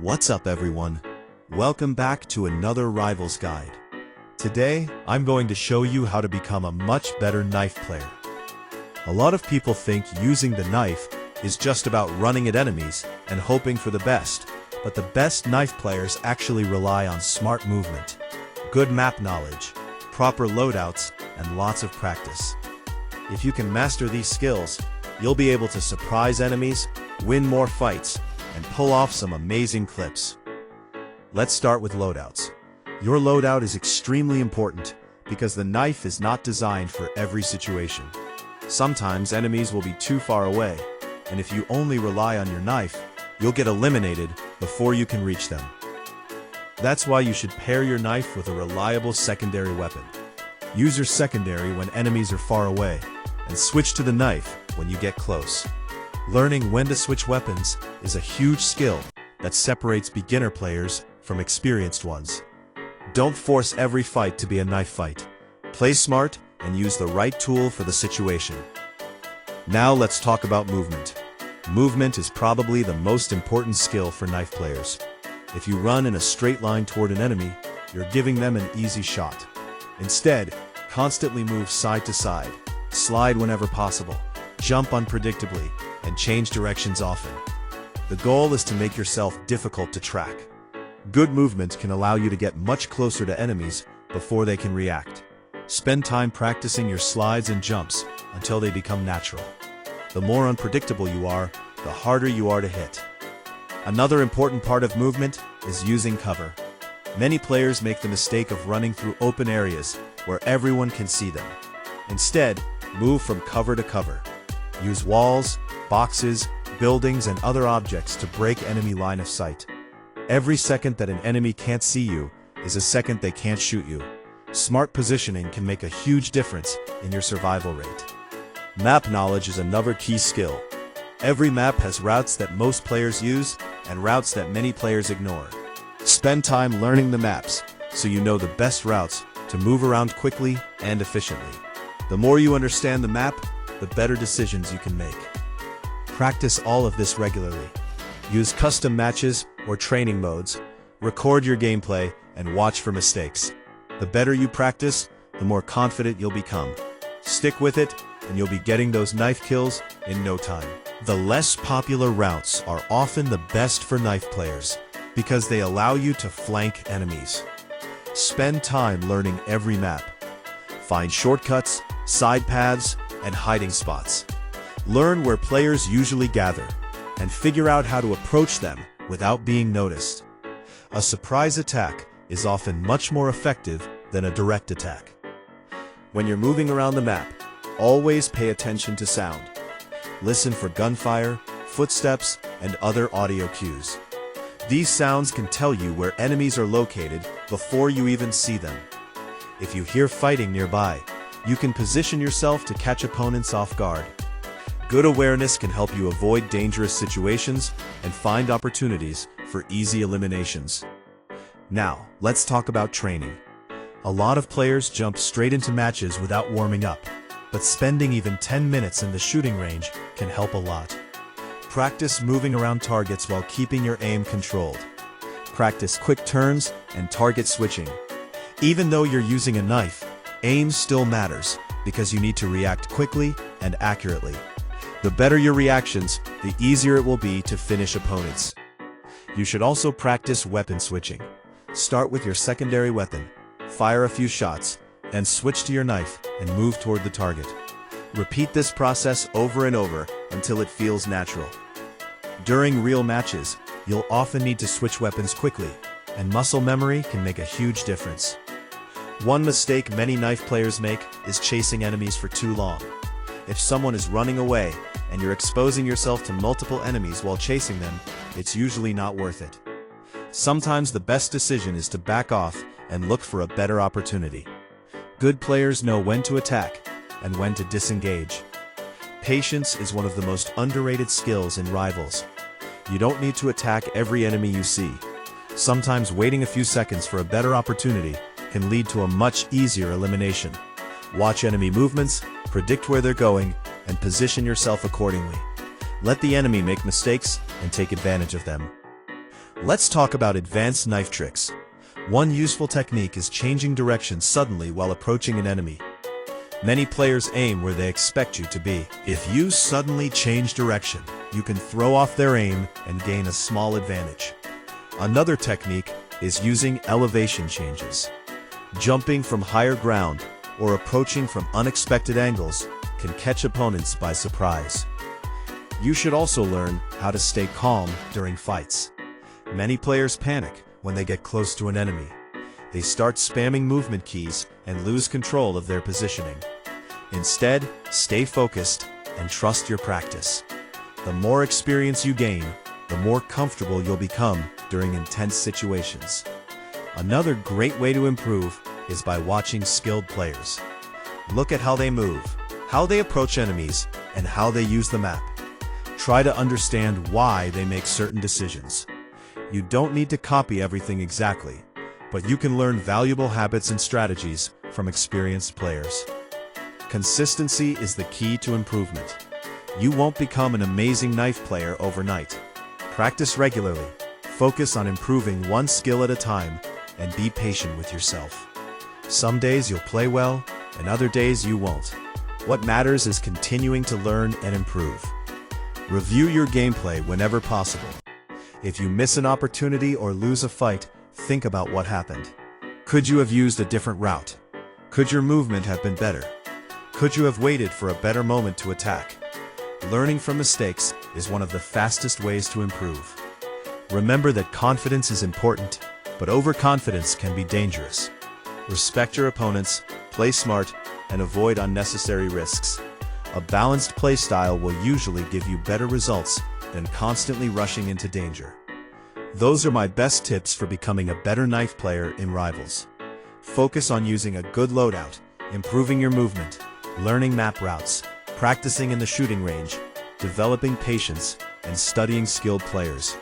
What's up, everyone? Welcome back to another Rivals Guide. Today, I'm going to show you how to become a much better knife player. A lot of people think using the knife is just about running at enemies and hoping for the best, but the best knife players actually rely on smart movement, good map knowledge, proper loadouts, and lots of practice. If you can master these skills, you'll be able to surprise enemies, win more fights, and pull off some amazing clips. Let's start with loadouts. Your loadout is extremely important because the knife is not designed for every situation. Sometimes enemies will be too far away, and if you only rely on your knife, you'll get eliminated before you can reach them. That's why you should pair your knife with a reliable secondary weapon. Use your secondary when enemies are far away, and switch to the knife when you get close. Learning when to switch weapons is a huge skill that separates beginner players from experienced ones. Don't force every fight to be a knife fight. Play smart and use the right tool for the situation. Now let's talk about movement. Movement is probably the most important skill for knife players. If you run in a straight line toward an enemy, you're giving them an easy shot. Instead, constantly move side to side, slide whenever possible, jump unpredictably, and change directions often. The goal is to make yourself difficult to track. Good movement can allow you to get much closer to enemies before they can react. Spend time practicing your slides and jumps until they become natural. The more unpredictable you are, the harder you are to hit. Another important part of movement is using cover. Many players make the mistake of running through open areas where everyone can see them. Instead, move from cover to cover. Use walls, boxes, buildings, and other objects to break enemy line of sight. Every second that an enemy can't see you is a second they can't shoot you. Smart positioning can make a huge difference in your survival rate. Map knowledge is another key skill. Every map has routes that most players use and routes that many players ignore. Spend time learning the maps so you know the best routes to move around quickly and efficiently. The more you understand the map, the better decisions you can make. Practice all of this regularly. Use custom matches or training modes, record your gameplay, and watch for mistakes. The better you practice, the more confident you'll become. Stick with it, and you'll be getting those knife kills in no time. The less popular routes are often the best for knife players because they allow you to flank enemies. Spend time learning every map. Find shortcuts, side paths, and hiding spots. Learn where players usually gather, and figure out how to approach them without being noticed. A surprise attack is often much more effective than a direct attack. When you're moving around the map, always pay attention to sound. Listen for gunfire, footsteps, and other audio cues. These sounds can tell you where enemies are located before you even see them. If you hear fighting nearby, you can position yourself to catch opponents off guard. Good awareness can help you avoid dangerous situations and find opportunities for easy eliminations. Now, let's talk about training. A lot of players jump straight into matches without warming up, but spending even 10 minutes in the shooting range can help a lot. Practice moving around targets while keeping your aim controlled. Practice quick turns and target switching. Even though you're using a knife, aim still matters because you need to react quickly and accurately. The better your reactions, the easier it will be to finish opponents. You should also practice weapon switching. Start with your secondary weapon, fire a few shots, and switch to your knife and move toward the target. Repeat this process over and over until it feels natural. During real matches, you'll often need to switch weapons quickly, and muscle memory can make a huge difference. One mistake many knife players make is chasing enemies for too long. If someone is running away and you're exposing yourself to multiple enemies while chasing them, it's usually not worth it. Sometimes the best decision is to back off and look for a better opportunity. Good players know when to attack and when to disengage. Patience is one of the most underrated skills in Rivals. You don't need to attack every enemy you see. Sometimes waiting a few seconds for a better opportunity can lead to a much easier elimination. Watch enemy movements, predict where they're going, and position yourself accordingly. Let the enemy make mistakes and take advantage of them. Let's talk about advanced knife tricks. One useful technique is changing direction suddenly while approaching an enemy. Many players aim where they expect you to be. If you suddenly change direction, you can throw off their aim and gain a small advantage. Another technique is using elevation changes. Jumping from higher ground or approaching from unexpected angles can catch opponents by surprise. You should also learn how to stay calm during fights. Many players panic when they get close to an enemy. They start spamming movement keys and lose control of their positioning. Instead, stay focused and trust your practice. The more experience you gain, the more comfortable you'll become during intense situations. Another great way to improve is by watching skilled players. Look at how they move, how they approach enemies, and how they use the map. Try to understand why they make certain decisions. You don't need to copy everything exactly, but you can learn valuable habits and strategies from experienced players. Consistency is the key to improvement. You won't become an amazing knife player overnight. Practice regularly, focus on improving one skill at a time, and be patient with yourself. Some days you'll play well, and other days you won't. What matters is continuing to learn and improve. Review your gameplay whenever possible. If you miss an opportunity or lose a fight, think about what happened. Could you have used a different route? Could your movement have been better? Could you have waited for a better moment to attack? Learning from mistakes is one of the fastest ways to improve. Remember that confidence is important, but overconfidence can be dangerous. Respect your opponents, play smart, and avoid unnecessary risks. A balanced play style will usually give you better results than constantly rushing into danger. Those are my best tips for becoming a better knife player in Rivals. Focus on using a good loadout, improving your movement, learning map routes, practicing in the shooting range, developing patience, and studying skilled players.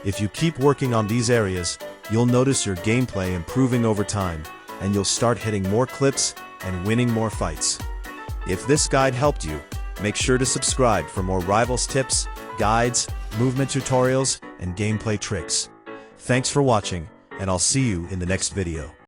If you keep working on these areas, you'll notice your gameplay improving over time, and you'll start hitting more clips and winning more fights. If this guide helped you, make sure to subscribe for more Rivals tips, guides, movement tutorials, and gameplay tricks. Thanks for watching, and I'll see you in the next video.